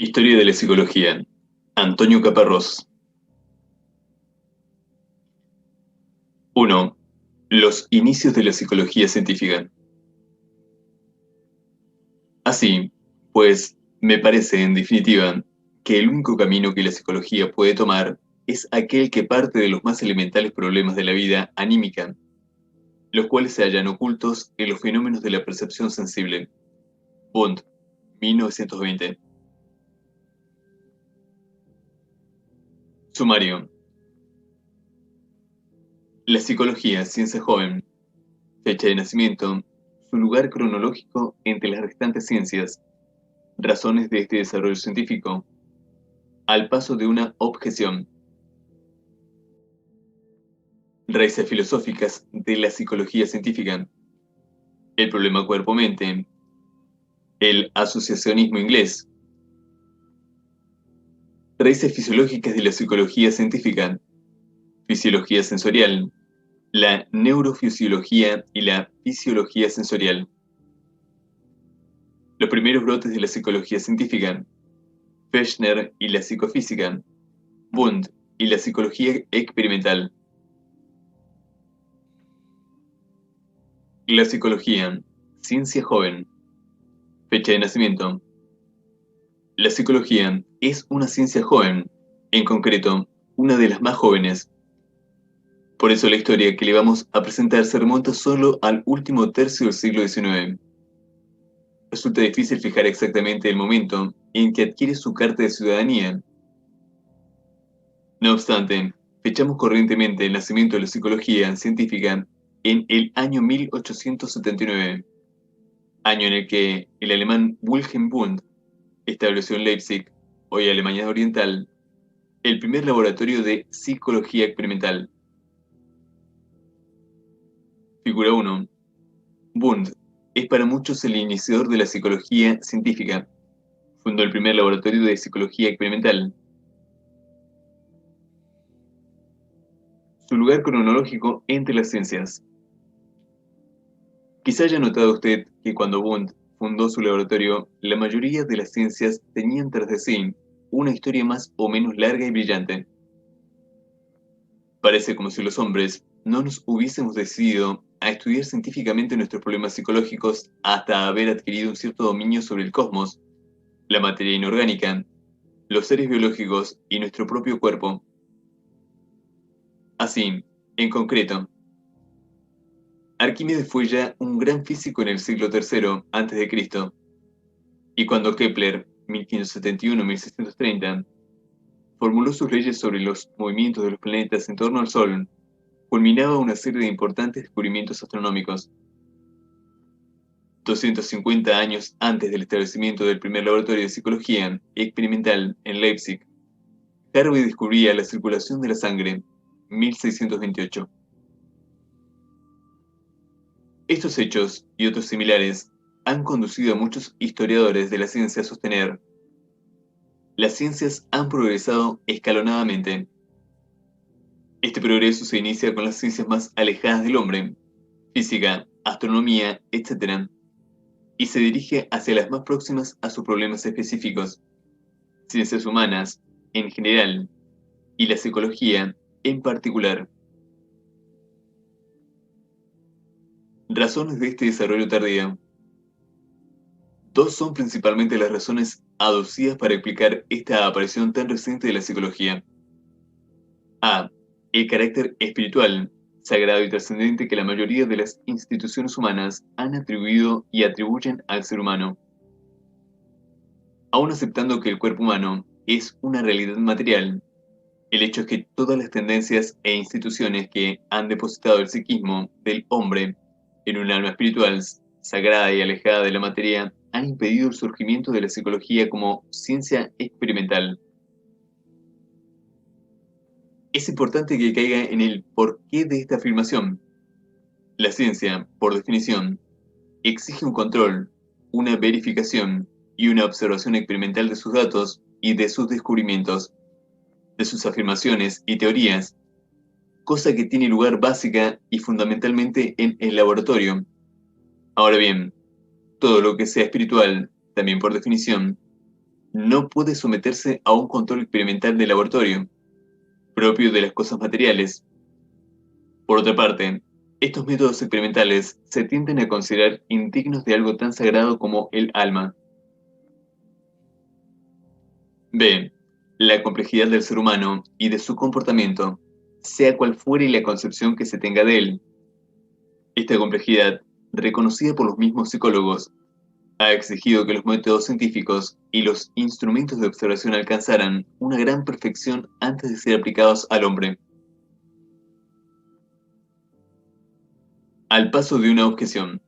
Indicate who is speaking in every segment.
Speaker 1: Historia de la psicología. Antonio Caparrós. 1. Los inicios de la psicología científica. Así, pues, me parece, en definitiva, que el único camino que la psicología puede tomar es aquel que parte de los más elementales problemas de la vida anímica, los cuales se hallan ocultos en los fenómenos de la percepción sensible. Bond, 1920. Sumario. La psicología, ciencia joven, fecha de nacimiento, su lugar cronológico entre las restantes ciencias, razones de este desarrollo científico, al paso de una objeción, raíces filosóficas de la psicología científica, el problema cuerpo-mente, el asociacionismo inglés, raíces fisiológicas de la psicología científica, fisiología sensorial, la neurofisiología y la fisiología sensorial. Los primeros brotes de la psicología científica, Fechner y la psicofísica, Wundt y la psicología experimental. La psicología, ciencia joven, fecha de nacimiento. La psicología es una ciencia joven, en concreto, una de las más jóvenes. Por eso la historia que le vamos a presentar se remonta solo al último tercio del siglo XIX. Resulta difícil fijar exactamente el momento en que adquiere su carta de ciudadanía. No obstante, fechamos corrientemente el nacimiento de la psicología científica en el año 1879, año en el que el alemán Wilhelm Wundt estableció en Leipzig, hoy Alemania Oriental, el primer laboratorio de psicología experimental. Figura 1. Wundt es para muchos el iniciador de la psicología científica. Fundó el primer laboratorio de psicología experimental. Su lugar cronológico entre las ciencias. Quizá haya notado usted que cuando Wundt fundó su laboratorio, la mayoría de las ciencias tenían tras de sí una historia más o menos larga y brillante. Parece como si los hombres no nos hubiésemos decidido a estudiar científicamente nuestros problemas psicológicos hasta haber adquirido un cierto dominio sobre el cosmos, la materia inorgánica, los seres biológicos y nuestro propio cuerpo. Así, en concreto, Arquímedes fue ya un gran físico en el siglo III a.C., y cuando Kepler, 1571-1630, formuló sus leyes sobre los movimientos de los planetas en torno al Sol, culminaba una serie de importantes descubrimientos astronómicos. 250 años antes del establecimiento del primer laboratorio de psicología experimental en Leipzig, Harvey descubría la circulación de la sangre, 1628. Estos hechos y otros similares han conducido a muchos historiadores de la ciencia a sostener: las ciencias han progresado escalonadamente. Este progreso se inicia con las ciencias más alejadas del hombre, física, astronomía, etc., y se dirige hacia las más próximas a sus problemas específicos, ciencias humanas en general y la psicología en particular. Razones de este desarrollo tardío. Dos son principalmente las razones aducidas para explicar esta aparición tan reciente de la psicología. A. El carácter espiritual, sagrado y trascendente que la mayoría de las instituciones humanas han atribuido y atribuyen al ser humano. Aun aceptando que el cuerpo humano es una realidad material, el hecho es que todas las tendencias e instituciones que han depositado el psiquismo del hombre en un alma espiritual, sagrada y alejada de la materia, han impedido el surgimiento de la psicología como ciencia experimental. Es importante que caiga en el porqué de esta afirmación. La ciencia, por definición, exige un control, una verificación y una observación experimental de sus datos y de sus descubrimientos, de sus afirmaciones y teorías, cosa que tiene lugar básica y fundamentalmente en el laboratorio. Ahora bien, todo lo que sea espiritual, también por definición, no puede someterse a un control experimental de laboratorio, propio de las cosas materiales. Por otra parte, estos métodos experimentales se tienden a considerar indignos de algo tan sagrado como el alma. B. La complejidad del ser humano y de su comportamiento, sea cual fuere la concepción que se tenga de él. Esta complejidad, reconocida por los mismos psicólogos, ha exigido que los métodos científicos y los instrumentos de observación alcanzaran una gran perfección antes de ser aplicados al hombre. Al paso de una objeción.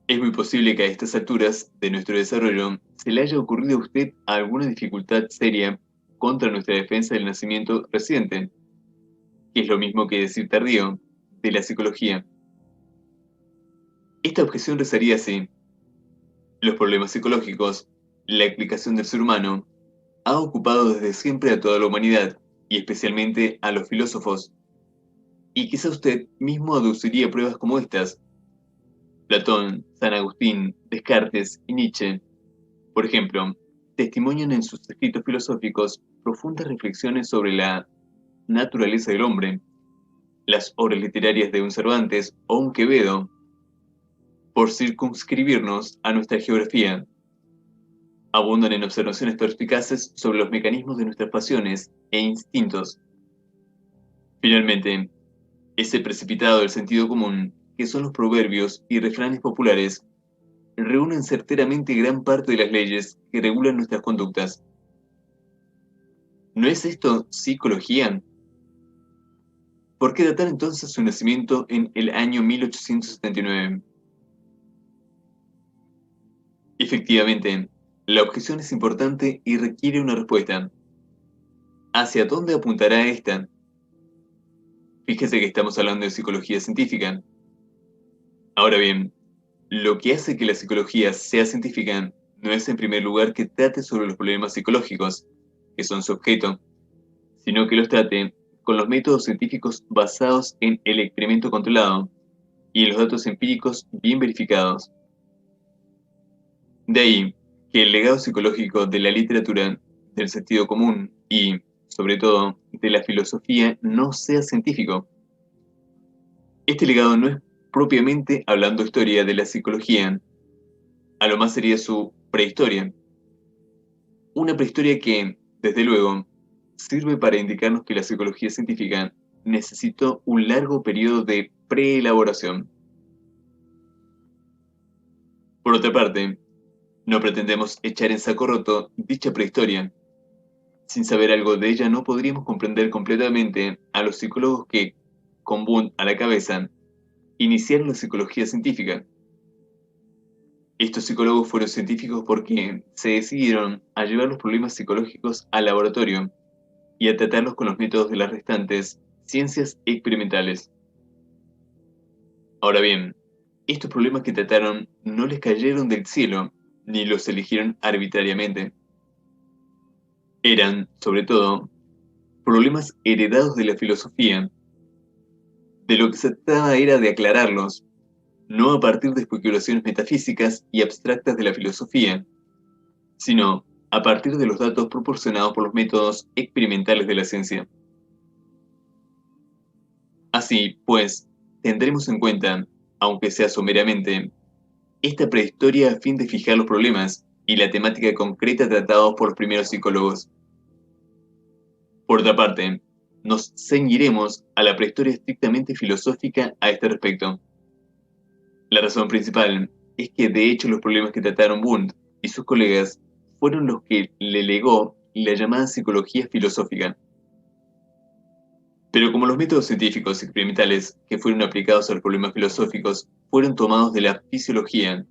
Speaker 1: Es muy posible que a estas alturas de nuestro desarrollo se le haya ocurrido a usted alguna dificultad seria contra nuestra defensa del nacimiento reciente, que es lo mismo que decir tardío, de la psicología. Esta objeción rezaría así: los problemas psicológicos, la explicación del ser humano, ha ocupado desde siempre a toda la humanidad, y especialmente a los filósofos, y quizá usted mismo aduciría pruebas como estas. Platón, San Agustín, Descartes y Nietzsche, por ejemplo, testimonian en sus escritos filosóficos profundas reflexiones sobre la naturaleza del hombre. Las obras literarias de un Cervantes o un Quevedo, por circunscribirnos a nuestra geografía, abundan en observaciones perspicaces sobre los mecanismos de nuestras pasiones e instintos. Finalmente, ese precipitado del sentido común, que son los proverbios y refranes populares, reúnen certeramente gran parte de las leyes que regulan nuestras conductas. ¿No es esto psicología? ¿Por qué datar entonces su nacimiento en el año 1879? Efectivamente, la objeción es importante y requiere una respuesta. ¿Hacia dónde apuntará esta? Fíjese que estamos hablando de psicología científica. Ahora bien, lo que hace que la psicología sea científica no es en primer lugar que trate sobre los problemas psicológicos, que son su objeto, sino que los trate con los métodos científicos basados en el experimento controlado y en los datos empíricos bien verificados. De ahí que el legado psicológico de la literatura, del sentido común y, sobre todo, de la filosofía no sea científico. Este legado no es propiamente hablando historia de la psicología, a lo más sería su prehistoria. Una prehistoria que, desde luego, sirve para indicarnos que la psicología científica necesitó un largo periodo de preelaboración. Por otra parte, no pretendemos echar en saco roto dicha prehistoria. Sin saber algo de ella no podríamos comprender completamente a los psicólogos que, con Wundt a la cabeza, iniciaron la psicología científica. Estos psicólogos fueron científicos porque se decidieron a llevar los problemas psicológicos al laboratorio y a tratarlos con los métodos de las restantes ciencias experimentales. Ahora bien, estos problemas que trataron no les cayeron del cielo, ni los eligieron arbitrariamente. Eran, sobre todo, problemas heredados de la filosofía. De lo que se trataba era de aclararlos, no a partir de especulaciones metafísicas y abstractas de la filosofía, sino a partir de los datos proporcionados por los métodos experimentales de la ciencia. Así, pues, tendremos en cuenta, aunque sea someramente, esta prehistoria a fin de fijar los problemas y la temática concreta tratados por los primeros psicólogos. Por otra parte, nos ceñiremos a la prehistoria estrictamente filosófica a este respecto. La razón principal es que de hecho los problemas que trataron Wundt y sus colegas fueron los que le legó la llamada psicología filosófica. Pero como los métodos científicos experimentales que fueron aplicados a los problemas filosóficos fueron tomados de la fisiología,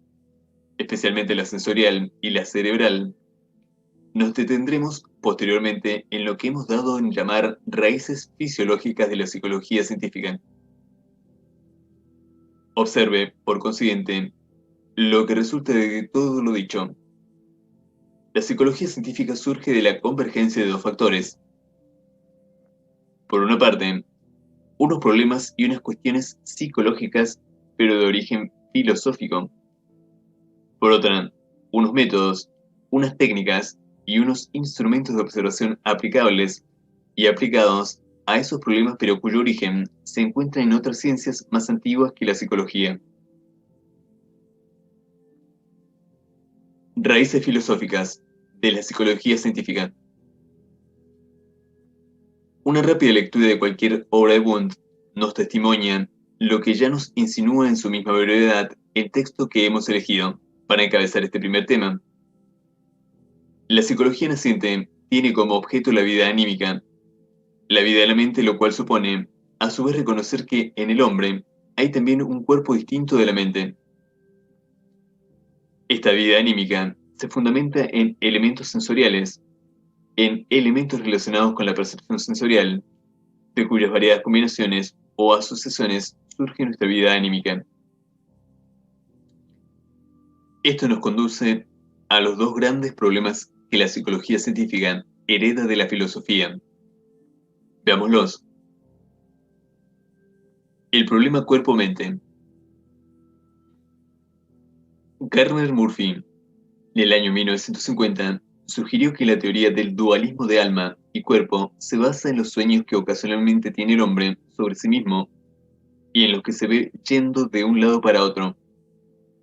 Speaker 1: especialmente la sensorial y la cerebral, nos detendremos posteriormente en lo que hemos dado en llamar raíces fisiológicas de la psicología científica. Observe, por consiguiente, lo que resulta de todo lo dicho. La psicología científica surge de la convergencia de dos factores. Por una parte, unos problemas y unas cuestiones psicológicas, pero de origen filosófico. Por otra, unos métodos unas técnicas y unos instrumentos de observación aplicables y aplicados a esos problemas, pero cuyo origen se encuentra en otras ciencias más antiguas que la psicología. Raíces filosóficas de la psicología científica. Una rápida lectura de cualquier obra de Wundt nos testimonia lo que ya nos insinúa en su misma brevedad el texto que hemos elegido para encabezar este primer tema. La psicología naciente tiene como objeto la vida anímica, la vida de la mente, lo cual supone, a su vez, reconocer que en el hombre hay también un cuerpo distinto de la mente. Esta vida anímica se fundamenta en elementos sensoriales, en elementos relacionados con la percepción sensorial, de cuyas variadas combinaciones o asociaciones surge nuestra vida anímica. Esto nos conduce a los dos grandes problemas que la psicología científica hereda de la filosofía. Veámoslos. El problema cuerpo-mente. Gardner Murphy, en el año 1950, sugirió que la teoría del dualismo de alma y cuerpo se basa en los sueños que ocasionalmente tiene el hombre sobre sí mismo y en los que se ve yendo de un lado para otro,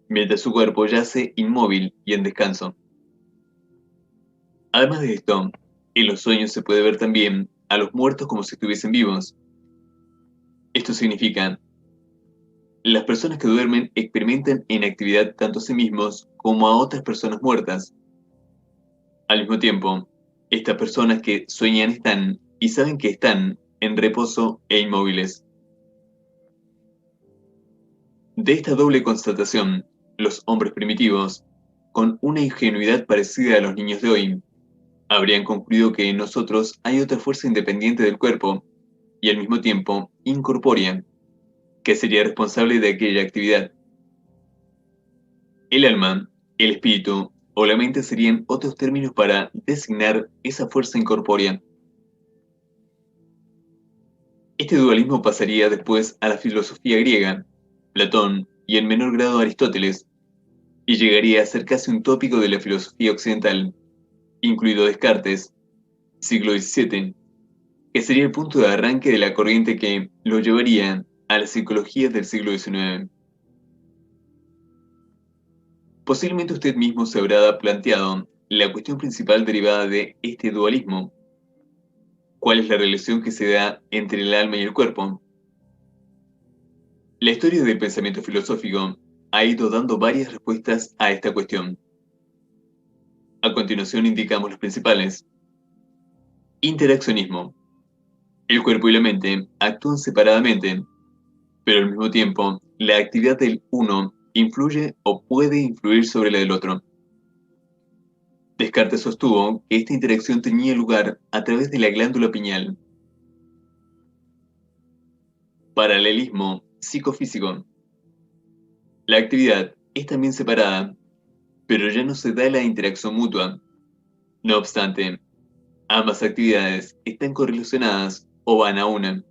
Speaker 1: mientras su cuerpo yace inmóvil y en descanso. Además de esto, en los sueños se puede ver también a los muertos como si estuviesen vivos. Esto significa, las personas que duermen experimentan en actividad tanto a sí mismos como a otras personas muertas. Al mismo tiempo, estas personas que sueñan están y saben que están en reposo e inmóviles. De esta doble constatación, los hombres primitivos, con una ingenuidad parecida a los niños de hoy, habrían concluido que en nosotros hay otra fuerza independiente del cuerpo y al mismo tiempo incorpórea, que sería responsable de aquella actividad. El alma, el espíritu o la mente serían otros términos para designar esa fuerza incorpórea. Este dualismo pasaría después a la filosofía griega, Platón y en menor grado Aristóteles, y llegaría a ser casi un tópico de la filosofía occidental, incluido Descartes, siglo XVII, que sería el punto de arranque de la corriente que lo llevaría a la psicología del siglo XIX. Posiblemente usted mismo se habrá planteado la cuestión principal derivada de este dualismo. ¿Cuál es la relación que se da entre el alma y el cuerpo? La historia del pensamiento filosófico ha ido dando varias respuestas a esta cuestión. A continuación indicamos las principales. Interaccionismo. El cuerpo y la mente actúan separadamente, pero al mismo tiempo, la actividad del uno influye o puede influir sobre la del otro. Descartes sostuvo que esta interacción tenía lugar a través de la glándula pineal. Paralelismo psicofísico. La actividad es también separada, pero ya no se da la interacción mutua. No obstante, ambas actividades están correlacionadas o van a una.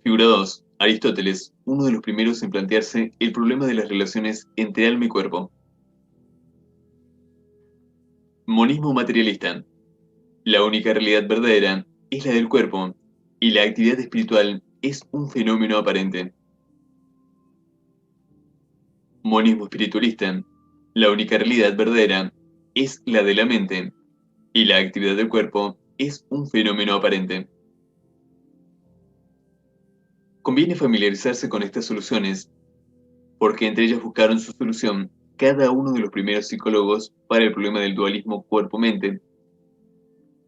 Speaker 1: Figura 2. Aristóteles, uno de los primeros en plantearse el problema de las relaciones entre alma y cuerpo. Monismo materialista. La única realidad verdadera es la del cuerpo, y la actividad espiritual es un fenómeno aparente. Monismo espiritualista. La única realidad verdadera es la de la mente, y la actividad del cuerpo es un fenómeno aparente. Conviene familiarizarse con estas soluciones, porque entre ellas buscaron su solución cada uno de los primeros psicólogos para el problema del dualismo cuerpo-mente.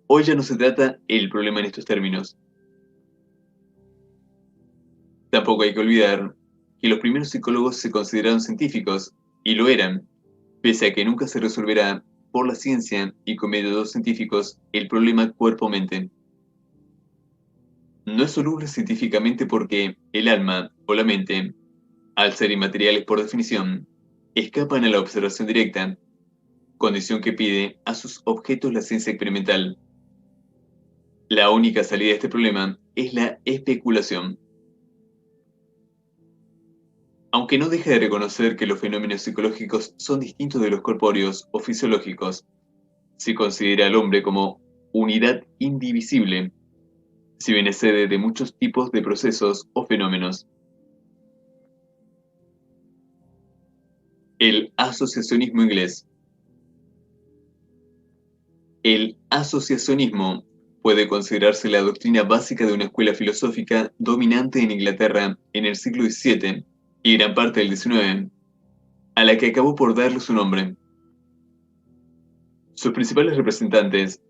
Speaker 1: Hoy ya no se trata el problema en estos términos. Tampoco hay que olvidar que los primeros psicólogos se consideraron científicos, y lo eran, pese a que nunca se resolverá por la ciencia y con métodos científicos el problema cuerpo-mente. No es soluble científicamente porque el alma o la mente, al ser inmateriales por definición, escapan a la observación directa, condición que pide a sus objetos la ciencia experimental. La única salida de este problema es la especulación. Aunque no deja de reconocer que los fenómenos psicológicos son distintos de los corpóreos o fisiológicos, si considera al hombre como unidad indivisible, si bien es sede de muchos tipos de procesos o fenómenos. El asociacionismo inglés. El asociacionismo puede considerarse la doctrina básica de una escuela filosófica dominante en Inglaterra en el siglo XVII y gran parte del XIX, a la que acabó por darle su nombre. Sus principales representantes,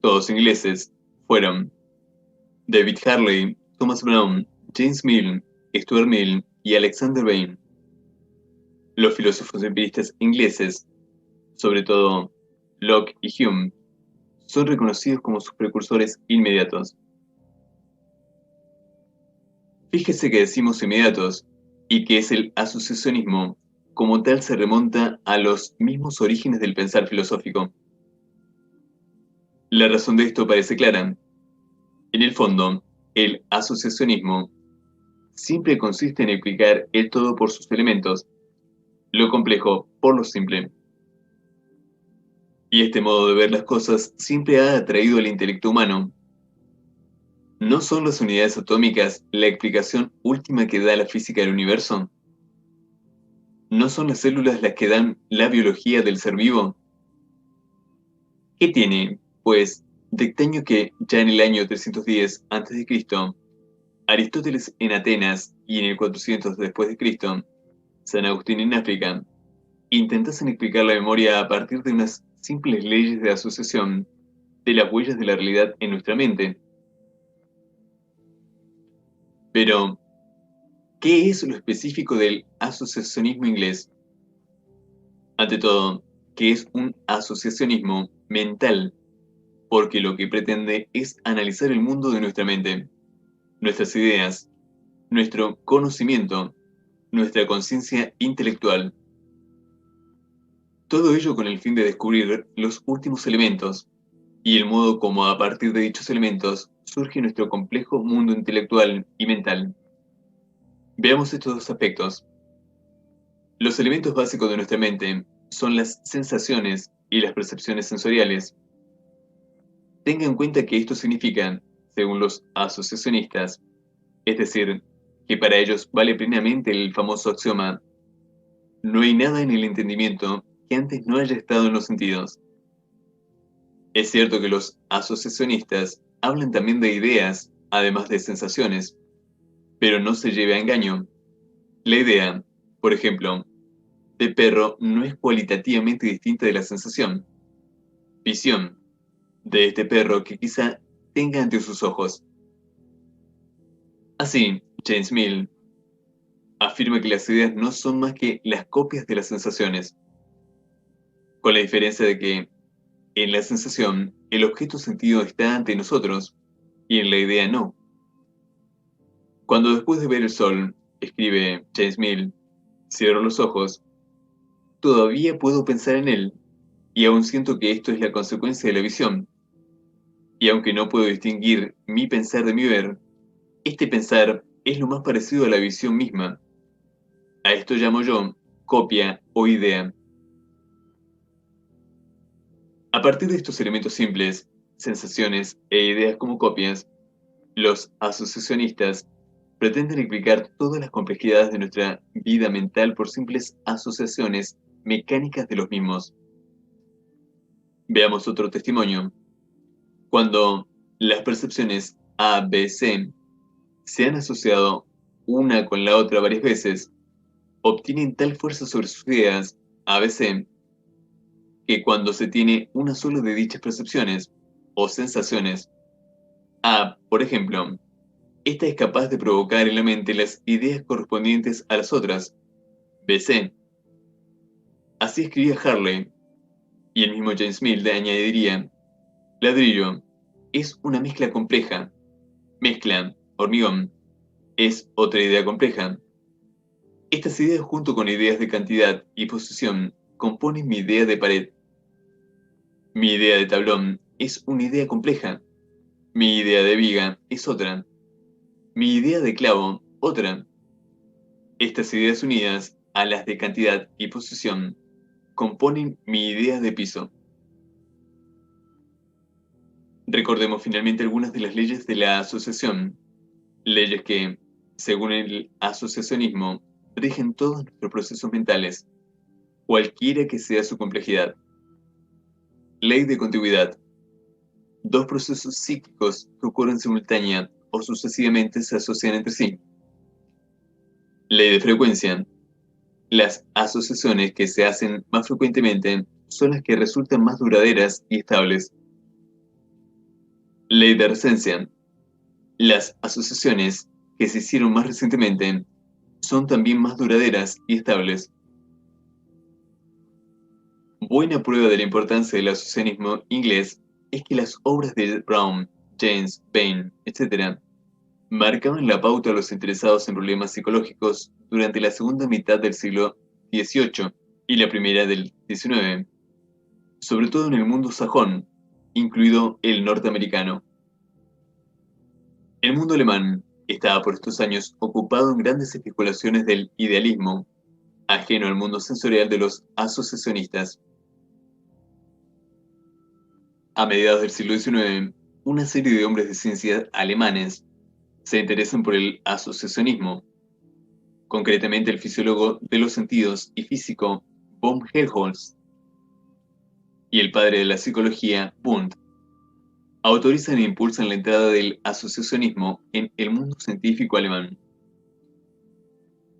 Speaker 1: todos ingleses, fueron David Hartley, Thomas Brown, James Mill, Stuart Mill y Alexander Bain. Los filósofos empiristas ingleses, sobre todo Locke y Hume, son reconocidos como sus precursores inmediatos. Fíjese que decimos inmediatos, y que es el asociacionismo, como tal se remonta a los mismos orígenes del pensar filosófico. La razón de esto parece clara. En el fondo, el asociacionismo siempre consiste en explicar el todo por sus elementos, lo complejo por lo simple. Y este modo de ver las cosas siempre ha atraído al intelecto humano. ¿No son las unidades atómicas la explicación última que da la física del universo? ¿No son las células las que dan la biología del ser vivo? ¿Qué tiene, pues, de extraño que ya en el año 310 a.C., Aristóteles en Atenas y en el 400 después de Cristo, San Agustín en África, intentasen explicar la memoria a partir de unas simples leyes de asociación de las huellas de la realidad en nuestra mente? Pero, ¿qué es lo específico del asociacionismo inglés? Ante todo, que es un asociacionismo mental, porque lo que pretende es analizar el mundo de nuestra mente, nuestras ideas, nuestro conocimiento, nuestra conciencia intelectual. Todo ello con el fin de descubrir los últimos elementos y el modo como a partir de dichos elementos surge nuestro complejo mundo intelectual y mental. Veamos estos dos aspectos. Los elementos básicos de nuestra mente son las sensaciones y las percepciones sensoriales. Tenga en cuenta que esto significa, según los asociacionistas, es decir, que para ellos vale plenamente el famoso axioma: no hay nada en el entendimiento que antes no haya estado en los sentidos. Es cierto que los asociacionistas hablan también de ideas, además de sensaciones, pero no se lleve a engaño. La idea, por ejemplo, de perro no es cualitativamente distinta de la sensación, visión, de este perro que quizá tenga ante sus ojos. Así, James Mill afirma que las ideas no son más que las copias de las sensaciones, con la diferencia de que en la sensación el objeto sentido está ante nosotros y en la idea no. Cuando después de ver el sol, escribe James Mill, cierro los ojos, todavía puedo pensar en él, y aún siento que esto es la consecuencia de la visión. Y aunque no puedo distinguir mi pensar de mi ver, este pensar es lo más parecido a la visión misma. A esto llamo yo copia o idea. A partir de estos elementos simples, sensaciones e ideas como copias, los asociacionistas pretenden explicar todas las complejidades de nuestra vida mental por simples asociaciones mecánicas de los mismos. Veamos otro testimonio. Cuando las percepciones A, B, C se han asociado una con la otra varias veces, obtienen tal fuerza sobre sus ideas A, B, C, que cuando se tiene una sola de dichas percepciones o sensaciones, A, por ejemplo, esta es capaz de provocar en la mente las ideas correspondientes a las otras, B, C. Así escribía Harley, y el mismo James Mill le añadiría: ladrillo es una mezcla compleja. Mezcla, hormigón, es otra idea compleja. Estas ideas junto con ideas de cantidad y posición componen mi idea de pared. Mi idea de tablón es una idea compleja. Mi idea de viga es otra. Mi idea de clavo, otra. Estas ideas unidas a las de cantidad y posición componen mi idea de piso. Recordemos finalmente algunas de las leyes de la asociación, leyes que, según el asociacionismo, rigen todos nuestros procesos mentales, cualquiera que sea su complejidad. Ley de contigüidad. Dos procesos psíquicos que ocurren simultánea o sucesivamente se asocian entre sí. Ley de frecuencia. Las asociaciones que se hacen más frecuentemente son las que resultan más duraderas y estables. Ley de recencia. Las asociaciones que se hicieron más recientemente son también más duraderas y estables. Buena prueba de la importancia del asociacionismo inglés es que las obras de Brown, James, Bain, etc. marcaban la pauta a los interesados en problemas psicológicos durante la segunda mitad del siglo XVIII y la primera del XIX, sobre todo en el mundo sajón, incluido el norteamericano. El mundo alemán estaba por estos años ocupado en grandes especulaciones del idealismo, ajeno al mundo sensorial de los asociacionistas. A mediados del siglo XIX, una serie de hombres de ciencia alemanes se interesan por el asociacionismo, concretamente el fisiólogo de los sentidos y físico von Helmholtz y el padre de la psicología Wundt. Autorizan e impulsan la entrada del asociacionismo en el mundo científico alemán.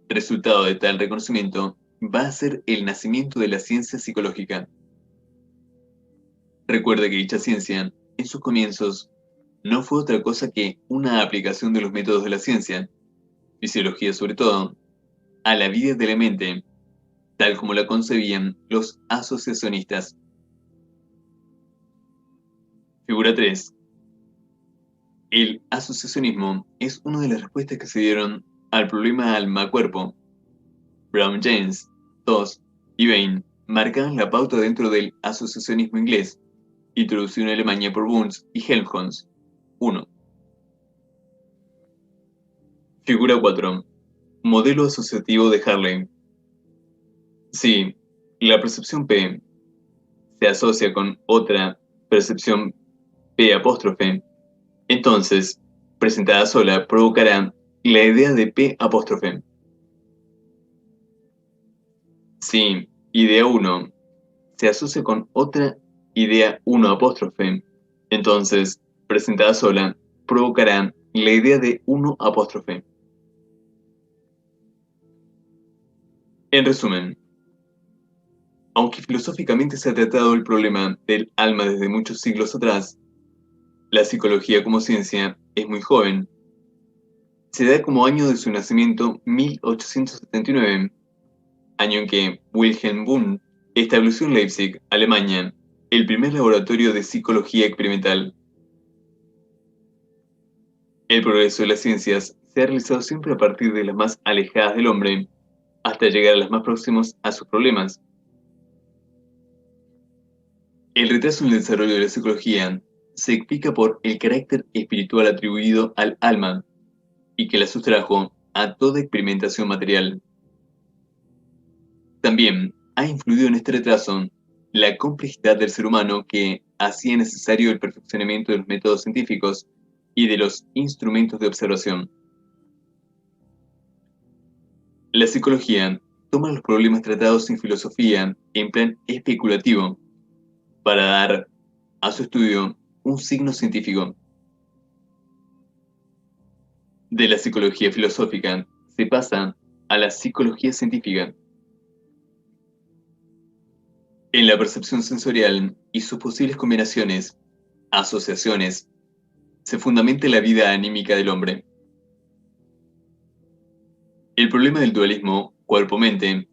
Speaker 1: Resultado de tal reconocimiento va a ser el nacimiento de la ciencia psicológica. Recuerde que dicha ciencia, en sus comienzos, no fue otra cosa que una aplicación de los métodos de la ciencia, fisiología sobre todo, a la vida de la mente, tal como la concebían los asociacionistas. Figura 3. El asociacionismo es una de las respuestas que se dieron al problema alma-cuerpo. Brown, James, Doss y Bain marcaron la pauta dentro del asociacionismo inglés, introducido en Alemania por Wundt y Helmholtz. 1. Figura 4. Modelo asociativo de Harley. Si la percepción P se asocia con otra percepción P apóstrofe, entonces, presentada sola, provocará la idea de P apóstrofe. Si idea 1 se asocia con otra idea 1 apóstrofe, entonces, presentada sola, provocará la idea de 1 apóstrofe. En resumen, aunque filosóficamente se ha tratado el problema del alma desde muchos siglos atrás, la psicología como ciencia es muy joven. Se da como año de su nacimiento 1879, año en que Wilhelm Wundt estableció en Leipzig, Alemania, el primer laboratorio de psicología experimental. El progreso de las ciencias se ha realizado siempre a partir de las más alejadas del hombre, hasta llegar a las más próximas a sus problemas. El retraso en el desarrollo de la psicología se explica por el carácter espiritual atribuido al alma y que la sustrajo a toda experimentación material. También ha influido en este retraso la complejidad del ser humano que hacía necesario el perfeccionamiento de los métodos científicos y de los instrumentos de observación. La psicología toma los problemas tratados en filosofía en plan especulativo para dar a su estudio un signo científico. De la psicología filosófica se pasa a la psicología científica. En la percepción sensorial y sus posibles combinaciones, asociaciones, se fundamenta la vida anímica del hombre. El problema del dualismo cuerpo-mente,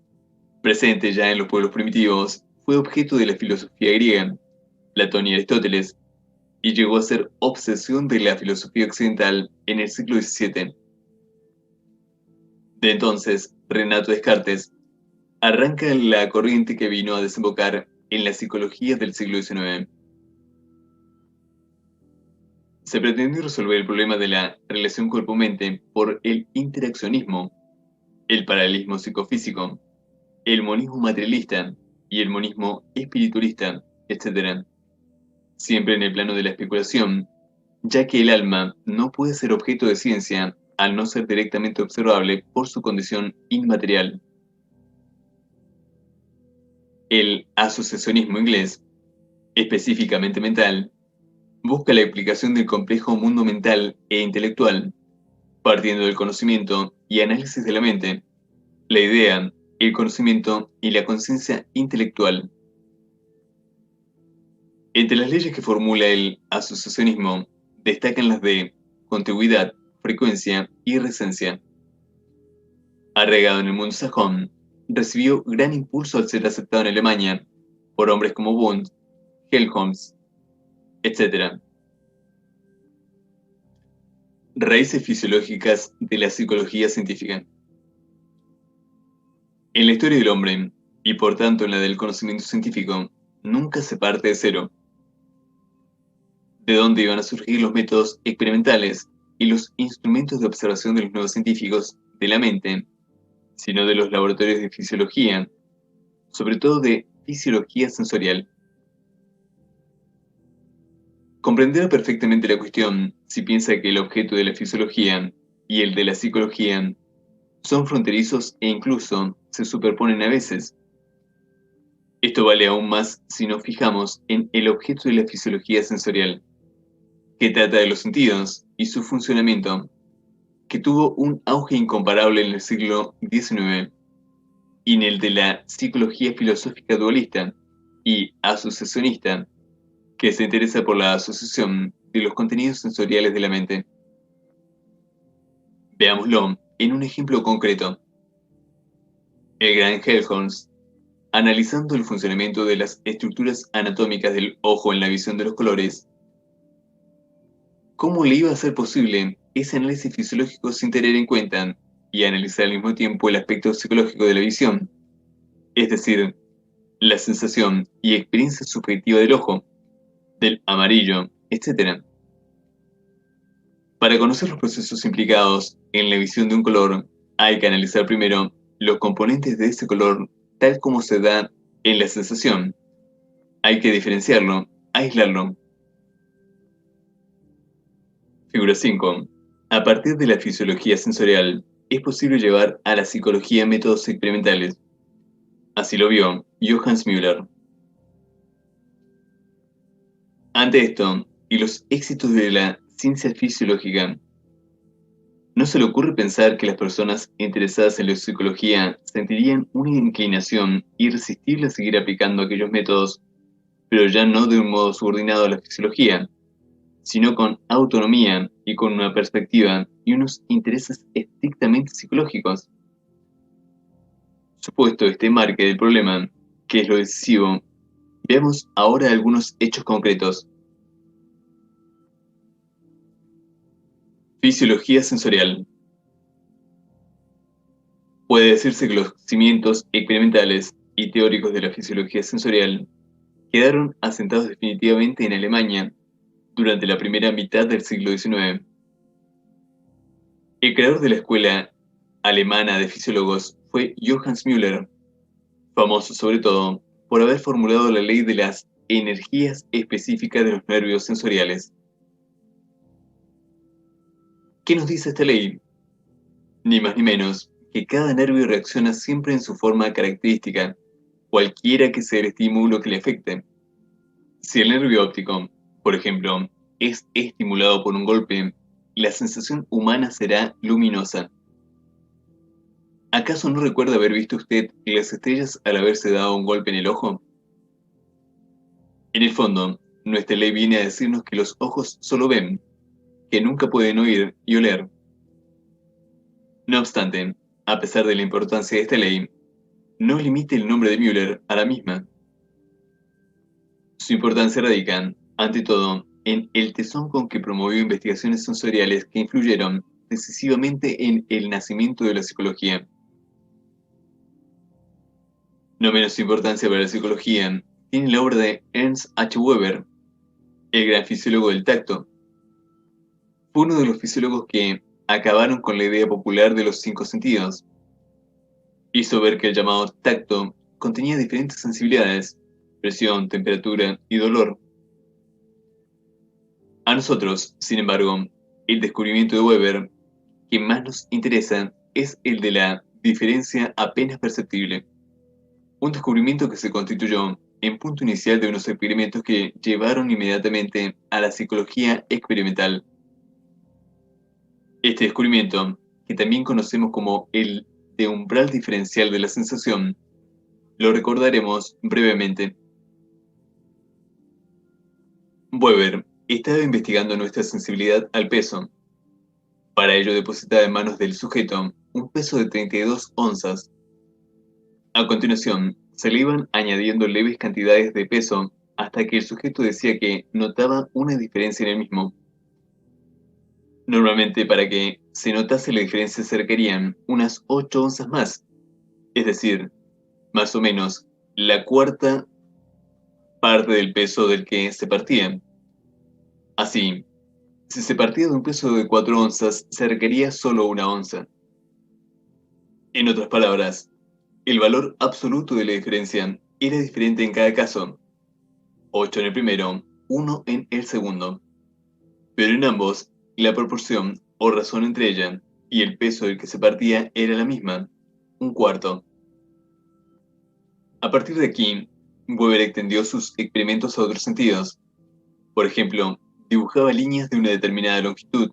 Speaker 1: presente ya en los pueblos primitivos, fue objeto de la filosofía griega, Platón y Aristóteles, y llegó a ser obsesión de la filosofía occidental en el siglo XVII. De entonces, Renato Descartes arranca la corriente que vino a desembocar en la psicología del siglo XIX. Se pretendió resolver el problema de la relación cuerpo-mente por el interaccionismo, el paralelismo psicofísico, el monismo materialista y el monismo espiritualista, etc. Siempre en el plano de la especulación, ya que el alma no puede ser objeto de ciencia al no ser directamente observable por su condición inmaterial. El asociacionismo inglés, específicamente mental, busca la explicación del complejo mundo mental e intelectual, partiendo del conocimiento y análisis de la mente, la idea, el conocimiento y la conciencia intelectual. Entre las leyes que formula el asociacionismo destacan las de contigüidad, frecuencia y recencia. Arraigado en el mundo sajón, recibió gran impulso al ser aceptado en Alemania por hombres como Wundt, Helmholtz, etc. Raíces fisiológicas de la psicología científica. En la historia del hombre, y por tanto en la del conocimiento científico, nunca se parte de cero. De dónde iban a surgir los métodos experimentales y los instrumentos de observación de los nuevos científicos de la mente, sino de los laboratorios de fisiología, sobre todo de fisiología sensorial. Comprenderá perfectamente la cuestión si piensa que el objeto de la fisiología y el de la psicología son fronterizos e incluso se superponen a veces. Esto vale aún más si nos fijamos en el objeto de la fisiología sensorial, que trata de los sentidos y su funcionamiento, que tuvo un auge incomparable en el siglo XIX, y en el de la psicología filosófica dualista y asociacionista, que se interesa por la asociación de los contenidos sensoriales de la mente. Veámoslo en un ejemplo concreto. El gran Helmholtz, analizando el funcionamiento de las estructuras anatómicas del ojo en la visión de los colores, ¿cómo le iba a ser posible ese análisis fisiológico sin tener en cuenta y analizar al mismo tiempo el aspecto psicológico de la visión? Es decir, la sensación y experiencia subjetiva del ojo, del amarillo, etc. Para conocer los procesos implicados en la visión de un color, hay que analizar primero los componentes de ese color tal como se da en la sensación. Hay que diferenciarlo, aislarlo. Figura 5. A partir de la fisiología sensorial, es posible llevar a la psicología métodos experimentales. Así lo vio Johannes Müller. Ante esto, y los éxitos de la ciencia fisiológica, ¿no se le ocurre pensar que las personas interesadas en la psicología sentirían una inclinación irresistible a seguir aplicando aquellos métodos, pero ya no de un modo subordinado a la fisiología, sino con autonomía y con una perspectiva y unos intereses estrictamente psicológicos? Supuesto este marque del problema, que es lo decisivo, veamos ahora algunos hechos concretos. Fisiología sensorial. Puede decirse que los cimientos experimentales y teóricos de la fisiología sensorial quedaron asentados definitivamente en Alemania durante la primera mitad del siglo XIX. El creador de la escuela alemana de fisiólogos fue Johannes Müller, famoso sobre todo por haber formulado la ley de las energías específicas de los nervios sensoriales. ¿Qué nos dice esta ley? Ni más ni menos que cada nervio reacciona siempre en su forma característica, cualquiera que sea el estímulo que le afecte. Si el nervio óptico, por ejemplo, es estimulado por un golpe, la sensación humana será luminosa. ¿Acaso no recuerda haber visto usted las estrellas al haberse dado un golpe en el ojo? En el fondo, nuestra ley viene a decirnos que los ojos solo ven, que nunca pueden oír y oler. No obstante, a pesar de la importancia de esta ley, no limite el nombre de Müller a la misma. Su importancia radica, ante todo, en el tesón con que promovió investigaciones sensoriales que influyeron decisivamente en el nacimiento de la psicología. No menos importancia para la psicología tiene la obra de Ernst H. Weber, el gran fisiólogo del tacto. Fue uno de los fisiólogos que acabaron con la idea popular de los cinco sentidos, Hizo ver que el llamado tacto contenía diferentes sensibilidades: presión, temperatura y dolor. A nosotros, sin embargo, el descubrimiento de Weber que más nos interesa es el de la diferencia apenas perceptible, un descubrimiento que se constituyó en punto inicial de unos experimentos que llevaron inmediatamente a la psicología experimental. Este descubrimiento, que también conocemos como el de umbral diferencial de la sensación, lo recordaremos brevemente. Weber estaba investigando nuestra sensibilidad al peso. Para ello depositaba en manos del sujeto un peso de 32 onzas. A continuación, se le iban añadiendo leves cantidades de peso hasta que el sujeto decía que notaba una diferencia en el mismo. Normalmente, para que se notase la diferencia se requerían unas 8 onzas más, es decir, más o menos la cuarta parte del peso del que se partía. Así, si se partía de un peso de 4 onzas, se requería solo una onza. En otras palabras, el valor absoluto de la diferencia era diferente en cada caso: 8 en el primero, 1 en el segundo. Pero en ambos, la proporción o razón entre ella y el peso del que se partía era la misma: un cuarto. A partir de aquí, Weber extendió sus experimentos a otros sentidos. Por ejemplo, dibujaba líneas de una determinada longitud,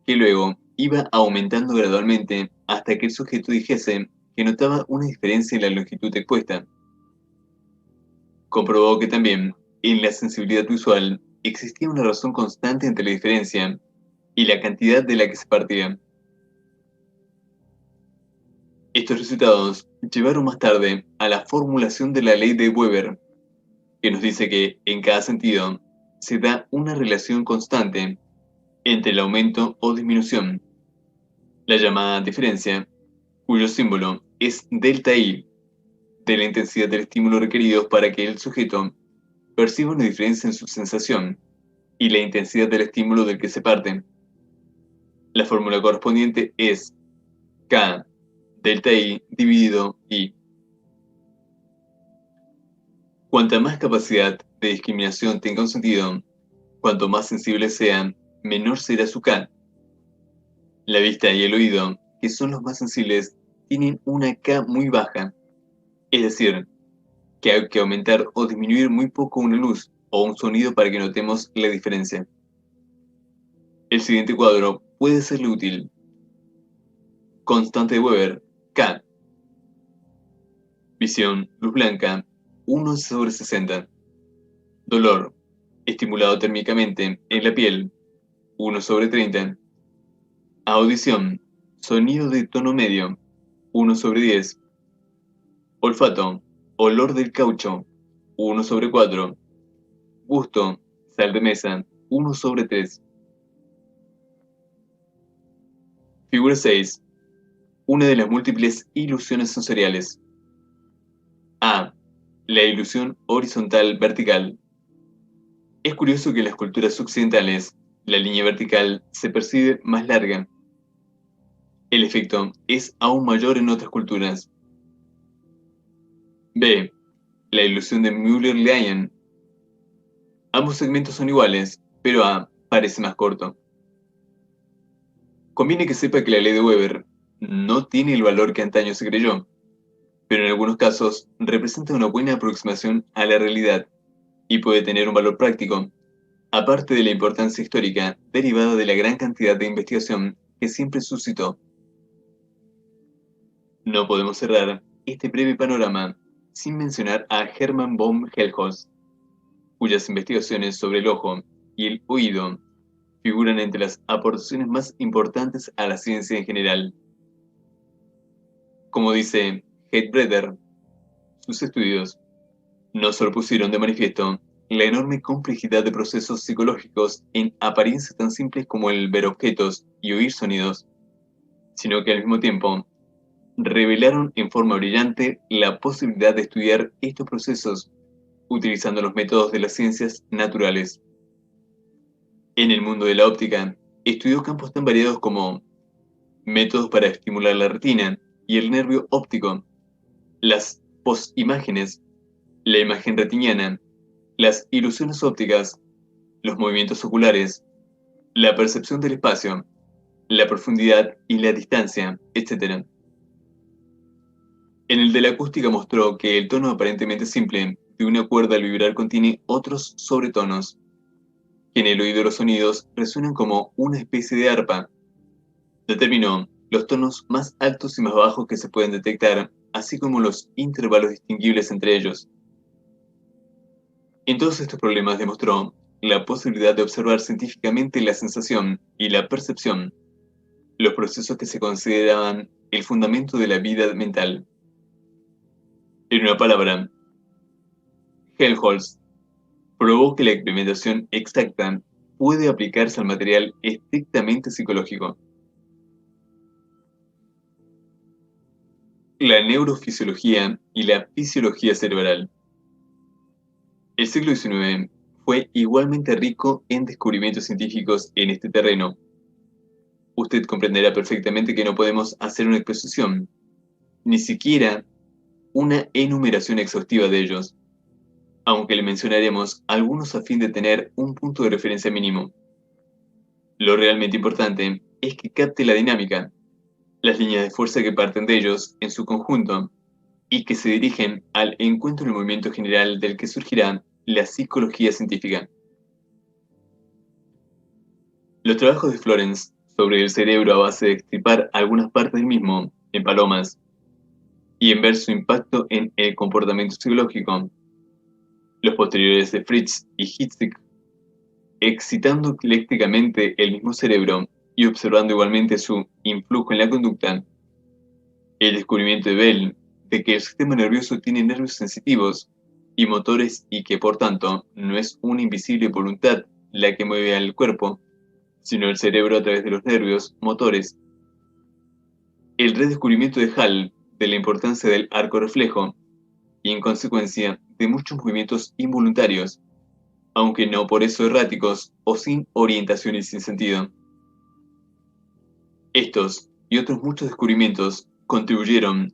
Speaker 1: que luego iba aumentando gradualmente hasta que el sujeto dijese que notaba una diferencia en la longitud expuesta. Comprobó que también, en la sensibilidad visual, existía una razón constante entre la diferencia y la cantidad de la que se partía. Estos resultados llevaron más tarde a la formulación de la ley de Weber, que nos dice que, en cada sentido, se da una relación constante entre el aumento o disminución, la llamada diferencia, cuyo símbolo es delta I, de la intensidad del estímulo requerido para que el sujeto perciba una diferencia en su sensación, y la intensidad del estímulo del que se parte. La fórmula correspondiente es K delta I dividido I. Cuanta más capacidad de discriminación tenga un sentido, cuanto más sensible sea, menor será su K. La vista y el oído, que son los más sensibles, tienen una K muy baja, es decir, que hay que aumentar o disminuir muy poco una luz o un sonido para que notemos la diferencia. El siguiente cuadro puede serle útil. Constante de Weber, K. Visión, luz blanca, 1/60. Dolor, estimulado térmicamente en la piel, 1/30. Audición, sonido de tono medio, 1/10. Olfato, olor del caucho, 1/4. Gusto, sal de mesa, 1/3. Figura 6. Una de las múltiples ilusiones sensoriales. A. La ilusión horizontal vertical. Es curioso que en las culturas occidentales, la línea vertical se percibe más larga. El efecto es aún mayor en otras culturas. B. La ilusión de Müller-Lyon. Ambos segmentos son iguales, pero A parece más corto. Conviene que sepa que la ley de Weber no tiene el valor que antaño se creyó, pero en algunos casos representa una buena aproximación a la realidad y puede tener un valor práctico, aparte de la importancia histórica derivada de la gran cantidad de investigación que siempre suscitó. No podemos cerrar este breve panorama sin mencionar a Hermann von Helmholtz, cuyas investigaciones sobre el ojo y el oído figuran entre las aportaciones más importantes a la ciencia en general. Como dice Heidbreder, sus estudios no solo pusieron de manifiesto la enorme complejidad de procesos psicológicos en apariencia tan simples como el ver objetos y oír sonidos, sino que al mismo tiempo revelaron en forma brillante la posibilidad de estudiar estos procesos utilizando los métodos de las ciencias naturales. En el mundo de la óptica, estudió campos tan variados como métodos para estimular la retina, y el nervio óptico, las posimágenes, la imagen retiniana, las ilusiones ópticas, los movimientos oculares, la percepción del espacio, la profundidad y la distancia, etc. En el de la acústica mostró que el tono aparentemente simple de una cuerda al vibrar contiene otros sobretonos, que en el oído de los sonidos resuenan como una especie de arpa. Determinó los tonos más altos y más bajos que se pueden detectar, así como los intervalos distinguibles entre ellos. En todos estos problemas demostró la posibilidad de observar científicamente la sensación y la percepción, los procesos que se consideraban el fundamento de la vida mental. En una palabra, Helmholtz probó que la experimentación exacta puede aplicarse al material estrictamente psicológico. La neurofisiología y la fisiología cerebral. El siglo XIX fue igualmente rico en descubrimientos científicos en este terreno. Usted comprenderá perfectamente que no podemos hacer una exposición, ni siquiera una enumeración exhaustiva de ellos, aunque le mencionaremos algunos a fin de tener un punto de referencia mínimo. Lo realmente importante es que capte la dinámica, las líneas de fuerza que parten de ellos en su conjunto y que se dirigen al encuentro del movimiento general del que surgirá la psicología científica. Los trabajos de Florence sobre el cerebro a base de extirpar algunas partes del mismo en palomas y en ver su impacto en el comportamiento psicológico, los posteriores de Fritz y Hitzig, excitando eléctricamente el mismo cerebro y observando igualmente su influjo en la conducta, el descubrimiento de Bell de que el sistema nervioso tiene nervios sensitivos y motores y que por tanto no es una invisible voluntad la que mueve al cuerpo, sino el cerebro a través de los nervios motores. El redescubrimiento de Hall de la importancia del arco reflejo y en consecuencia de muchos movimientos involuntarios, aunque no por eso erráticos o sin orientación y sin sentido. Estos y otros muchos descubrimientos contribuyeron,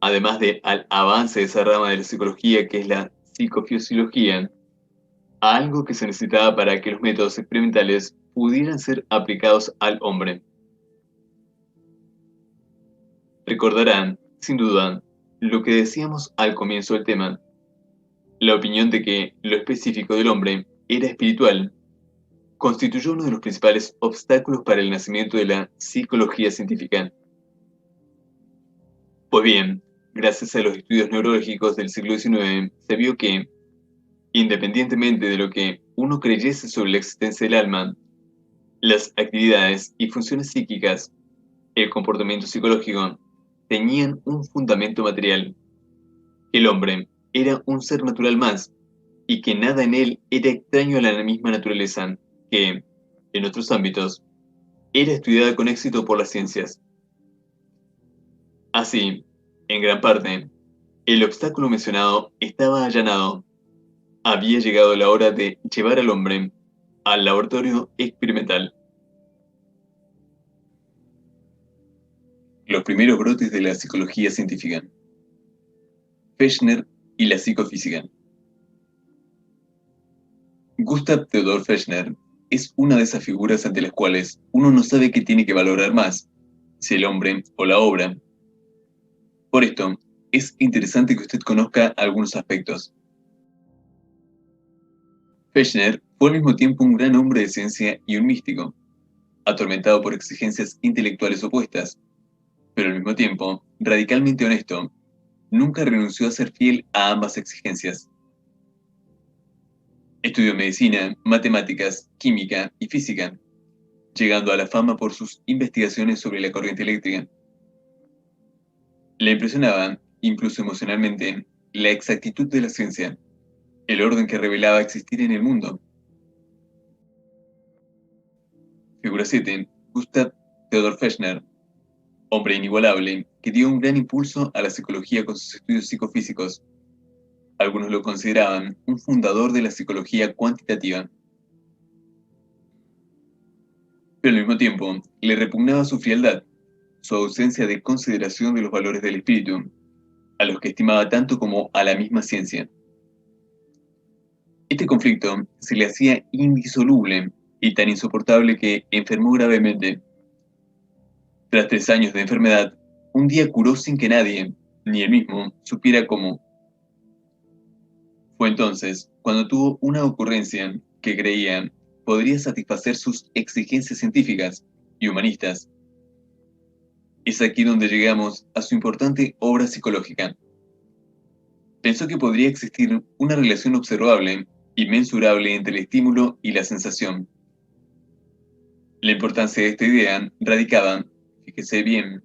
Speaker 1: además de al avance de esa rama de la psicología que es la psicofisiología, a algo que se necesitaba para que los métodos experimentales pudieran ser aplicados al hombre. Recordarán, sin duda, lo que decíamos al comienzo del tema, la opinión de que lo específico del hombre era espiritual, constituyó uno de los principales obstáculos para el nacimiento de la psicología científica. Pues bien, gracias a los estudios neurológicos del siglo XIX, se vio que, independientemente de lo que uno creyese sobre la existencia del alma, las actividades y funciones psíquicas, el comportamiento psicológico, tenían un fundamento material. El hombre era un ser natural más, y que nada en él era extraño a la misma naturaleza, que, en otros ámbitos, era estudiada con éxito por las ciencias. Así, en gran parte, el obstáculo mencionado estaba allanado. Había llegado la hora de llevar al hombre al laboratorio experimental. Los primeros brotes de la psicología científica. Fechner y la psicofísica. Gustav Theodor Fechner es una de esas figuras ante las cuales uno no sabe qué tiene que valorar más, si el hombre o la obra. Por esto, es interesante que usted conozca algunos aspectos. Fechner fue al mismo tiempo un gran hombre de ciencia y un místico, atormentado por exigencias intelectuales opuestas, pero al mismo tiempo radicalmente honesto. Nunca renunció a ser fiel a ambas exigencias. Estudió medicina, matemáticas, química y física, llegando a la fama por sus investigaciones sobre la corriente eléctrica. Le impresionaba, incluso emocionalmente, la exactitud de la ciencia, el orden que revelaba existir en el mundo. Figura 7. Gustav Theodor Fechner, hombre inigualable que dio un gran impulso a la psicología con sus estudios psicofísicos. Algunos lo consideraban un fundador de la psicología cuantitativa. Pero al mismo tiempo le repugnaba su frialdad, su ausencia de consideración de los valores del espíritu, a los que estimaba tanto como a la misma ciencia. Este conflicto se le hacía indisoluble y tan insoportable que enfermó gravemente. Tras 3 años de enfermedad, un día curó sin que nadie, ni él mismo, supiera cómo. Fue entonces cuando tuvo una ocurrencia que creía podría satisfacer sus exigencias científicas y humanistas. Es aquí donde llegamos a su importante obra psicológica. Pensó que podría existir una relación observable y mensurable entre el estímulo y la sensación. La importancia de esta idea radicaba, fíjese bien,